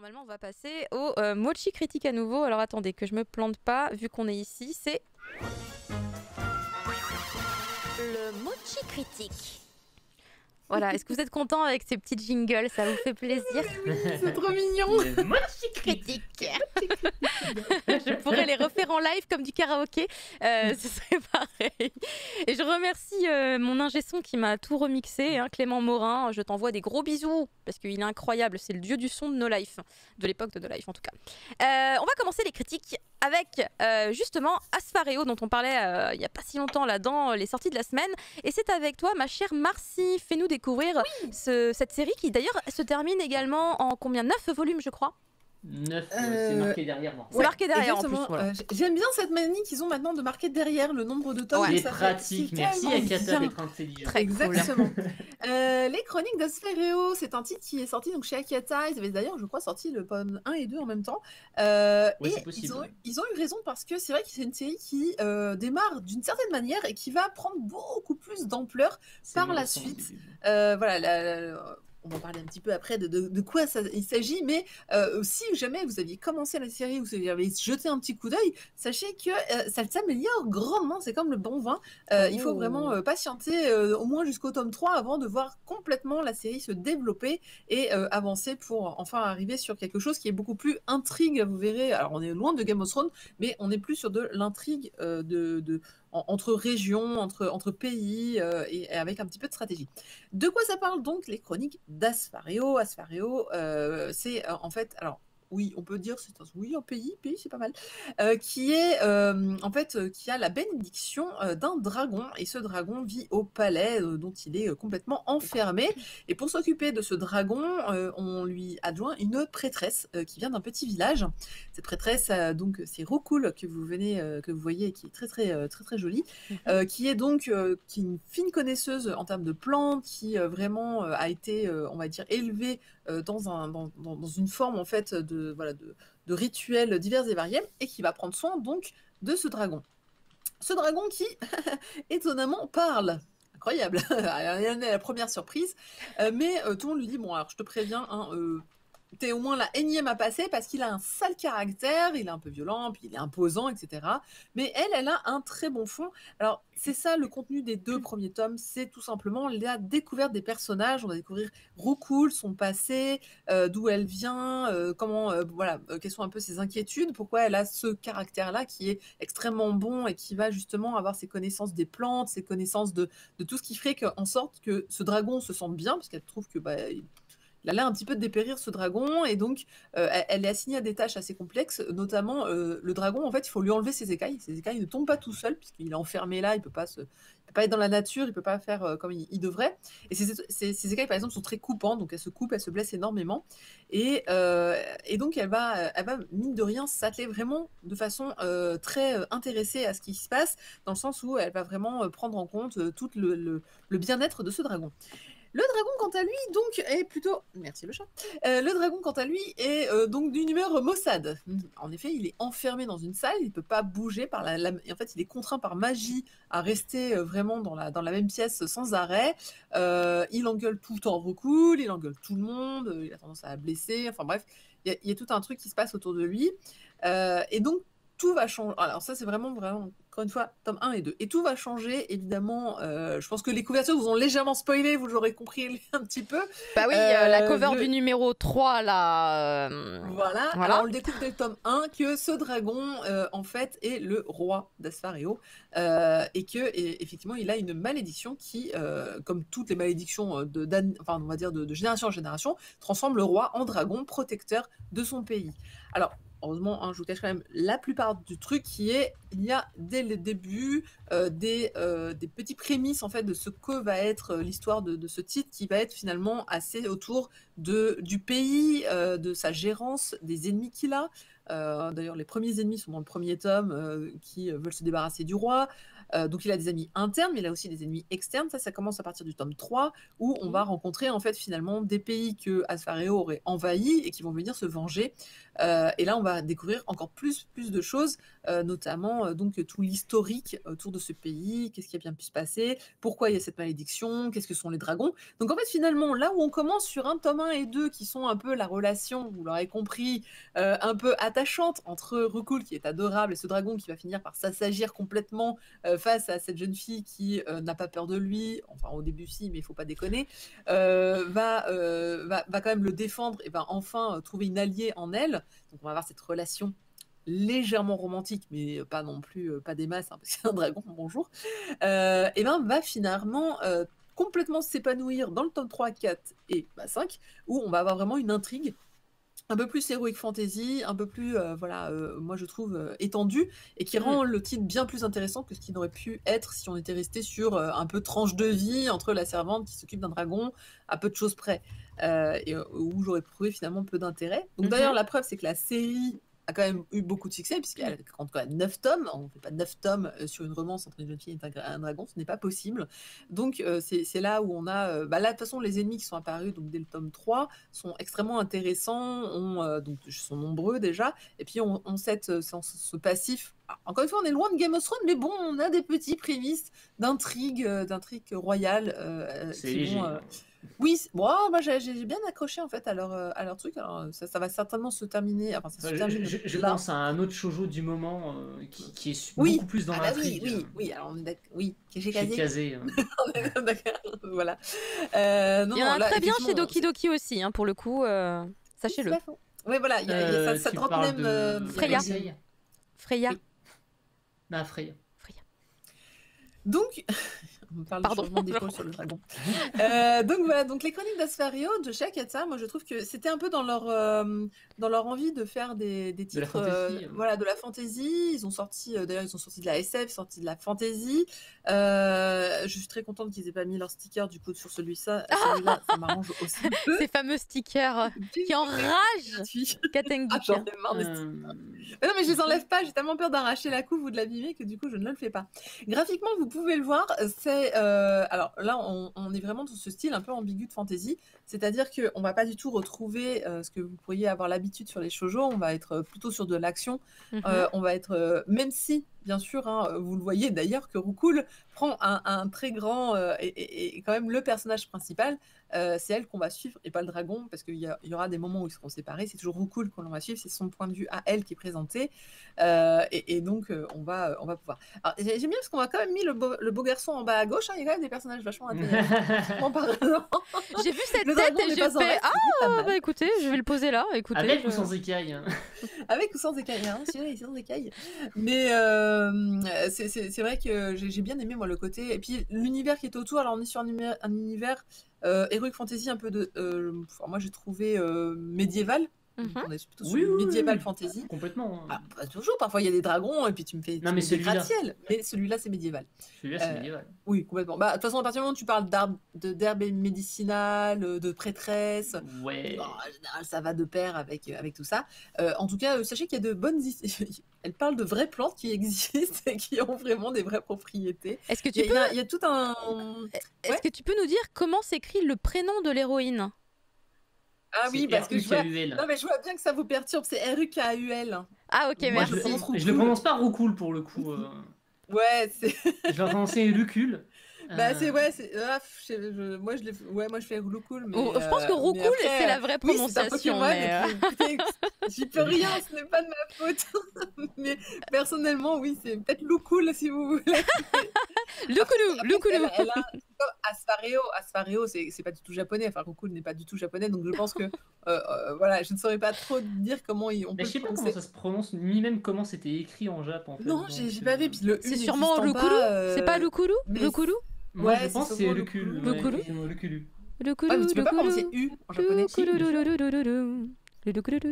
Normalement, on va passer au mochi critique à nouveau. Alors attendez, que je me plante pas, vu qu'on est ici, c'est le mochi critique. Voilà, est-ce que vous êtes content avec ces petits jingles? Ça vous fait plaisir? C'est trop mignon. Le mochi critique. Je pourrais les refaire en live comme du karaoké, ce serait pareil. Et je remercie mon ingé son qui m'a tout remixé, hein, Clément Morin. Je t'envoie des gros bisous parce qu'il est incroyable. C'est le dieu du son de No Life, de l'époque de No Life en tout cas. On va commencer les critiques avec justement Asfareo dont on parlait il n'y a pas si longtemps là dans les sorties de la semaine. Et c'est avec toi ma chère Marcy. Fais-nous découvrir cette série qui d'ailleurs se termine également en combien? 9 volumes je crois. 9, c'est marqué derrière. Non. C'est marqué derrière en plus. Exactement. Voilà. J'aime bien cette manie qu'ils ont maintenant de marquer derrière le nombre de tomes. Ouais. C'est pratique, merci Akata d'être intelligent. Très Exactement. Les Chroniques d'Asfareo, c'est un titre qui est sorti donc chez Akata. Ils avaient d'ailleurs, je crois, sorti le tome 1 et 2 en même temps. Oui, et c'est possible. ils ont eu raison parce que c'est vrai que c'est une série qui démarre d'une certaine manière et qui va prendre beaucoup plus d'ampleur par la suite. Voilà, on va parler un petit peu après de quoi il s'agit, mais si jamais vous aviez commencé la série ou si vous avez jeté un petit coup d'œil, sachez que ça s'améliore grandement, c'est comme le bon vin. Il faut vraiment patienter au moins jusqu'au tome 3 avant de voir complètement la série se développer et avancer pour enfin arriver sur quelque chose qui est beaucoup plus intrigue, vous verrez. Alors on est loin de Game of Thrones, mais on est plus sur de l'intrigue entre régions, entre pays et avec un petit peu de stratégie. De quoi ça parle donc les chroniques d'Asfareo? Asfareo, c'est en fait, alors oui, on peut dire c'est un pays c'est pas mal, qui est en fait qui a la bénédiction d'un dragon et ce dragon vit au palais dont il est complètement enfermé et pour s'occuper de ce dragon, on lui adjoint une prêtresse qui vient d'un petit village. Cette prêtresse, donc c'est Rokul que vous voyez, qui est très jolie, qui est donc qui est une fine connaisseuse en termes de plantes, qui vraiment a été, on va dire, élevée dans une forme en fait de rituels divers et variés, et qui va prendre soin donc de ce dragon. Ce dragon qui, étonnamment, parle. Incroyable, la première surprise, mais tout le monde lui dit, bon alors je te préviens, hein, t'es au moins la énième à passer parce qu'il a un sale caractère, il est un peu violent, puis il est imposant, etc. Mais elle a un très bon fond. Alors, c'est ça le contenu des 2 premiers tomes, c'est tout simplement la découverte des personnages. On va découvrir Rokul, son passé, d'où elle vient, quelles sont un peu ses inquiétudes, pourquoi elle a ce caractère-là qui est extrêmement bon et qui va justement avoir ses connaissances des plantes, ses connaissances de tout ce qui ferait en sorte que ce dragon se sente bien, parce qu'elle trouve que il a l'air un petit peu de dépérir ce dragon, et donc elle est assignée à des tâches assez complexes, notamment le dragon, en fait, il faut lui enlever ses écailles. Ses écailles ne tombent pas tout seul, puisqu'il est enfermé là, il peut pas être dans la nature, il peut pas faire comme il devrait. Et ces écailles, par exemple, sont très coupantes, donc elle se coupe, elle se blesse énormément. Et donc elle va, mine de rien, s'atteler vraiment de façon très intéressée à ce qui se passe, dans le sens où elle va vraiment prendre en compte tout le bien-être de ce dragon. Le dragon, quant à lui, donc, est plutôt... Merci le chat. Le dragon, quant à lui, est donc d'une humeur maussade. En effet, il est enfermé dans une salle, il ne peut pas bouger. En fait, il est contraint par magie à rester vraiment dans la même pièce sans arrêt. Il engueule tout le temps Rokul, il engueule tout le monde, il a tendance à blesser. Enfin bref, il y a tout un truc qui se passe autour de lui. Et donc, tout va changer. Alors ça, c'est vraiment, encore une fois, tome 1 et 2. Et tout va changer, évidemment. Je pense que les couvertures vous ont légèrement spoilé, vous l'aurez compris un petit peu. Bah oui, la cover du numéro 3, là... Voilà. Alors on le découvre dès le tome 1, que ce dragon, en fait, est le roi d'Asfareo. Et effectivement, il a une malédiction qui, comme toutes les malédictions on va dire de génération en génération, transforme le roi en dragon protecteur de son pays. Alors, heureusement, je vous cache quand même la plupart du truc il y a dès le début des petits prémices en fait de ce que va être l'histoire de ce titre, qui va être finalement assez autour du pays, de sa gérance, des ennemis qu'il a. D'ailleurs, les premiers ennemis sont dans le premier tome, qui veulent se débarrasser du roi. Donc il a des ennemis internes, mais il a aussi des ennemis externes. Ça commence à partir du tome 3, où on va rencontrer en fait finalement des pays que Asfareo aurait envahis et qui vont venir se venger. Et là, on va découvrir encore plus de choses, notamment donc tout l'historique autour de ce pays, qu'est-ce qui a bien pu se passer, pourquoi il y a cette malédiction, qu'est-ce que sont les dragons. Donc en fait, finalement, là où on commence sur un tome 1 et 2, qui sont un peu la relation, vous l'aurez compris, un peu attachante entre Rukul, qui est adorable, et ce dragon qui va finir par s'assagir complètement face à cette jeune fille qui n'a pas peur de lui, enfin au début si, mais il faut pas déconner, va quand même le défendre et va enfin trouver une alliée en elle. Donc on va avoir cette relation légèrement romantique, mais pas non plus, pas des masses, hein, parce que c'est un dragon, bonjour, et ben va finalement complètement s'épanouir dans le tome 3, 4 et 5, où on va avoir vraiment une intrigue un peu plus heroic fantasy, un peu plus, moi je trouve étendu, et qui rend le titre bien plus intéressant que ce qu'il n'aurait pu être si on était resté sur un peu tranche de vie entre la servante qui s'occupe d'un dragon, à peu de choses près, et où j'aurais trouvé finalement peu d'intérêt. Donc d'ailleurs, la preuve, c'est que la série a quand même eu beaucoup de succès, puisqu'elle compte quand même 9 tomes. On ne fait pas 9 tomes sur une romance entre une jeune fille et un dragon, ce n'est pas possible. Donc c'est là où on a... là, de toute façon, les ennemis qui sont apparus donc, dès le tome 3 sont extrêmement intéressants, donc, sont nombreux déjà, et puis on ce passif. Encore une fois, on est loin de Game of Thrones, mais bon, on a des petits prémices d'intrigue royale. C'est léger. Oui, moi j'ai bien accroché en fait à leur truc. Alors ça va certainement se terminer. Enfin, ça se termine je là. pense à un autre shoujo du moment qui est beaucoup plus dans l'intrigue. Oui, alors on est d'accord. Oui, j'ai casé. D'accord, voilà. Il y en a très bien chez Doki Doki aussi, hein, pour le coup, sachez-le. Oui, voilà, il y a ça trotte même. Freya. Freya. Oui. Ah, Freya. Donc, on parle de changement d'épaule sur le dragon. Donc voilà, donc les chroniques d'Asfario de chez Akata, moi je trouve que c'était un peu dans leur envie de faire des titres de la fantasy. Ils ont sorti d'ailleurs de la SF, sorti de la fantasy. Je suis très contente qu'ils aient pas mis leur sticker du coup sur celui-là, ça m'arrange aussi peu. Ces fameux stickers qui enragent Katengi. J'en ai marre des stickers. Non mais je les enlève pas, j'ai tellement peur d'arracher la couve ou de l'abîmer que du coup je ne le fais pas. Graphiquement, vous pouvez le voir, c'est alors là on est vraiment dans ce style un peu ambigu de fantasy, c'est-à-dire qu'on va pas du tout retrouver ce que vous pourriez avoir l'habitude sur les shoujo, on va être plutôt sur de l'action, on va être même si bien sûr, hein, vous le voyez d'ailleurs que Rukul prend un très grand et quand même le personnage principal, c'est elle qu'on va suivre et pas le dragon, parce qu'il y aura des moments où ils seront séparés, c'est toujours Rukul qu'on va suivre, c'est son point de vue à elle qui est présenté, et donc on va pouvoir. Alors, j'aime bien parce qu'on a quand même mis le beau garçon en bas à gauche, hein, il y a quand même des personnages vachement intéressants. J'ai vu cette tête et j'ai fait bah écoutez, je vais le poser là. Écoutez, avec ou sans écailles. Avec ou sans écailles, hein, celui-là il est sans écailles. Mais c'est vrai que j'ai bien aimé moi le côté, et puis l'univers qui est autour. Alors on est sur un univers heroic fantasy un peu de moi j'ai trouvé médiéval. On est plutôt sur médiéval fantasy. Complètement. Ah, pas toujours, parfois il y a des dragons et puis tu me fais des gratte-ciel. Mais celui-là c'est médiéval. Celui-là c'est médiéval. Oui, complètement. Bah, de toute façon, à partir du moment où tu parles d'herbes médicinales, de prêtresses, ouais. En général ça va de pair avec tout ça. En tout cas, sachez qu'il y a de bonnes... Elle parle de vraies plantes qui existent et qui ont vraiment des vraies propriétés. Est-ce que tu il y a tout un... Est-ce que tu peux nous dire comment s'écrit le prénom de l'héroïne ? Ah oui, parce que je vois... Non, mais je vois bien que ça vous perturbe, c'est R-U-K-A-U-L. Ah ok, merci. Je le prononce pas Rukul pour le coup. Ouais, c'est... Je vais prononcer Rukul. Bah c'est moi je fais Rukul, mais je pense que Rukul c'est la vraie prononciation. J'y peux rien, ce n'est pas de ma faute. Mais personnellement oui, c'est peut-être Rukul si vous voulez. Rukul. Asfareo c'est pas du tout japonais, enfin Rukul n'est pas du tout japonais, donc je pense que voilà, je ne saurais pas trop dire comment on peut. Je sais pas comment ça se prononce, ni même comment c'était écrit en Japon. Non, j'ai pas vu. C'est sûrement Rukulu. C'est pas Rukulu. Rukulu. Moi, je pense que c'est Rukulu. Rukulu. Mais tu peux pas prononcer U en japonais.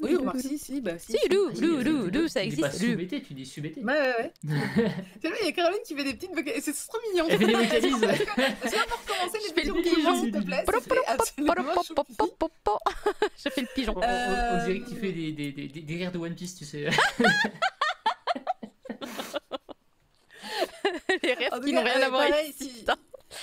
Oui, remarque, si, bah si. Si, ça existe. Tu dis subété. Ouais. Il y a Caroline qui fait des petites vocalises. C'est trop mignon. Elle fait des vocalises. Je viens pour recommencer les petits roulements, s'il te plaît. Je fais le pigeon. On dirait que tu fais des rires de One Piece, tu sais. Les rires En tout qui cas, n'ont rien à voir pareil, ici. Putain.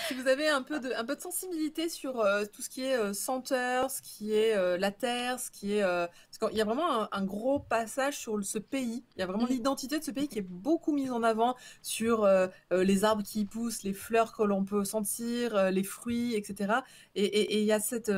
si vous avez un peu de sensibilité sur tout ce qui est senteur, ce qui est la terre, ce qui est... parce qu'il y a vraiment un gros passage sur ce pays. Il y a vraiment l'identité de ce pays qui est beaucoup mise en avant sur les arbres qui y poussent, les fleurs que l'on peut sentir, les fruits, etc. Et il y a cette...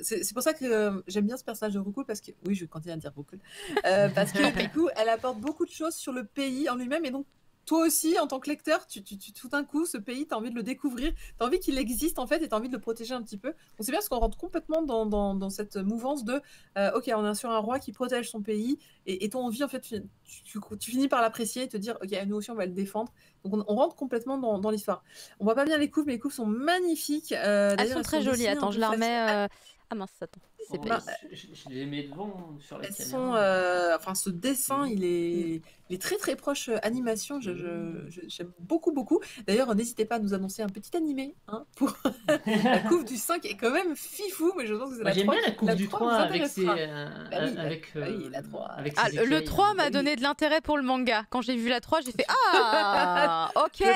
c'est pour ça que j'aime bien ce personnage de Rukul, parce que... Oui, je vais continuer à dire Rukul. Parce que du coup, elle apporte beaucoup de choses sur le pays en lui-même, et donc toi aussi, en tant que lecteur, tout d'un coup, ce pays, tu as envie de le découvrir, tu as envie qu'il existe en fait, et tu as envie de le protéger un petit peu. Donc c'est bien parce qu'on rentre complètement dans cette mouvance de ok, on est sur un roi qui protège son pays, et ton envie, en fait, tu finis par l'apprécier et te dire ok, nous aussi, on va le défendre. Donc on rentre complètement dans l'histoire. On voit pas bien les couves, mais les couves sont magnifiques. Elles sont très jolies. Attends, je la remets. Ah mince, attends. C'est pas Je les mets devant sur la elles caméra. sont, enfin, ce dessin, il est très très proche animation. J'aime beaucoup beaucoup. D'ailleurs, n'hésitez pas à nous annoncer un petit animé pour la couve du 5 est quand même fifou, mais je pense que c'est la 3. J'aime bien la couve du 3 avec ses la 3. avec Ah, ses le écailles. 3 m'a donné de l'intérêt pour le manga. Quand j'ai vu la 3, j'ai fait ah, ok.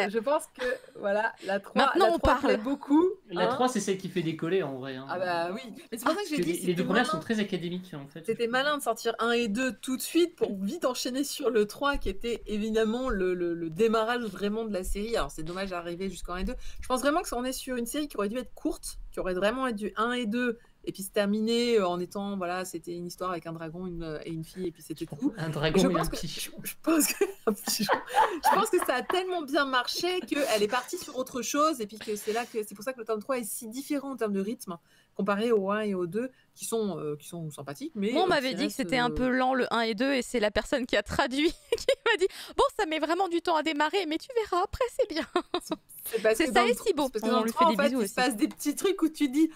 Je pense que voilà, la 3, Maintenant, la on 3 parle. plaît beaucoup. La 3, c'est celle qui fait décoller en vrai. Ah bah oui, mais c'est pour ça que j'ai dit les deux premières sont très académiques en fait. c'était malin de sortir 1 et 2 tout de suite pour vite enchaîner sur le 3 qui était évidemment le démarrage vraiment de la série. Alors c'est dommage d'arriver jusqu'en 1 et 2. Je pense vraiment qu'on est sur une série qui aurait dû être courte, qui aurait vraiment être du 1 et 2 et puis se terminer en étant, voilà, c'était une histoire avec un dragon et une fille et puis c'était tout. Un dragon et un pigeon. Je pense que ça a tellement bien marché qu'elle est partie sur autre chose et puis que c'est pour ça que le tome 3 est si différent en termes de rythme comparé au 1 et au 2 qui sont sympathiques. Mais moi, on m'avait dit que c'était un peu lent le 1 et 2 et c'est la personne qui a traduit qui m'a dit bon, ça met vraiment du temps à démarrer, mais tu verras, après c'est bien. C'est ça et si beau. Parce que dans on le lui 3, fait en des fait, bisous il aussi. se passe des petits trucs où tu dis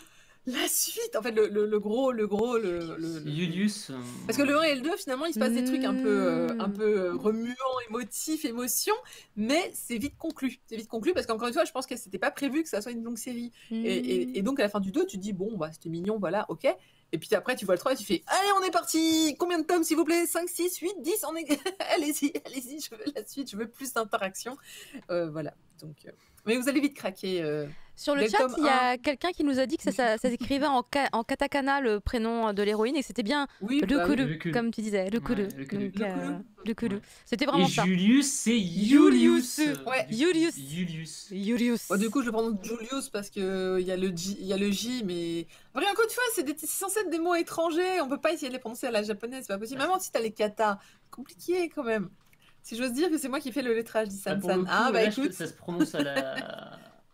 la suite. En fait, le gros. Julius. Parce que le 1 et le 2, finalement, il se passe des trucs un peu remuants, émotifs, émotions, mais c'est vite conclu. C'est vite conclu parce qu'encore une fois, je pense que c'était pas prévu que ça soit une longue série. Et donc, à la fin du 2, tu te dis, bon, bah, c'était mignon, voilà, ok. Et puis après, tu vois le 3 et tu fais, allez, on est parti. Combien de tomes, s'il vous plaît? 5, 6, 8, 10, on est... allez-y, je veux la suite, je veux plus d'interaction. Voilà, donc... Mais vous allez vite craquer. Sur le chat, il y a quelqu'un qui nous a dit que ça s'écrivait en katakana le prénom de l'héroïne et que c'était bien Rukulu, comme tu disais, Rukulu. Rukulu. C'était vraiment ça. Et Julius, c'est Julius. Ouais, Julius. Bon, du coup, je le prononce Julius parce que il y a le J, mais rien qu'une fois, c'est censé être des mots étrangers. On peut pas essayer de les prononcer à la japonaise, c'est pas possible. Même si t'as les kata, compliqué quand même. Si j'ose dire que c'est moi qui fais le lettrage, dit San. Ah bah écoute, ça se prononce à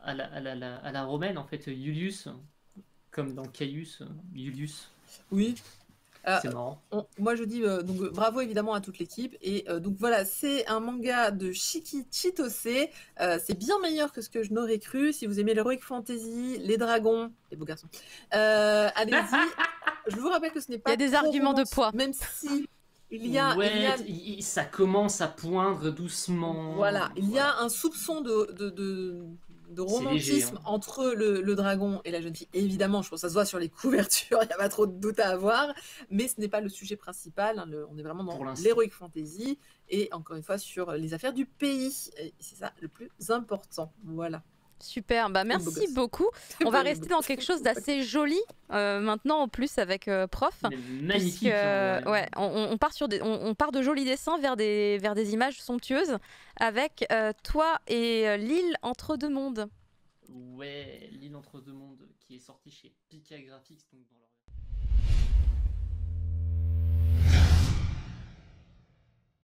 la romaine en fait, Julius, comme dans Caius, Julius. Oui. C'est marrant. Moi je dis donc bravo évidemment à toute l'équipe et donc voilà, c'est un manga de Shiki Chitose. C'est bien meilleur que ce que je n'aurais cru. Si vous aimez l'heroic fantasy, les dragons, les beaux garçons, allez-y. Je vous rappelle que ce n'est pas. Il y a des arguments de poids, même si. Ça commence à poindre doucement. Voilà, il y a un soupçon de romantisme léger, entre le dragon et la jeune fille. Évidemment, je pense que ça se voit sur les couvertures, il n'y a pas trop de doute à avoir, mais ce n'est pas le sujet principal. On est vraiment dans l'heroic fantasy et encore une fois sur les affaires du pays. C'est ça le plus important. Voilà. Super, bah merci beaucoup. On va rester dans quelque chose d'assez joli maintenant en plus avec Prof. Magnifique. Ouais, on part de jolis dessins vers des images somptueuses avec toi et L'île entre deux mondes. Ouais, L'île entre deux mondes qui est sorti chez Pika Graphics donc dans leur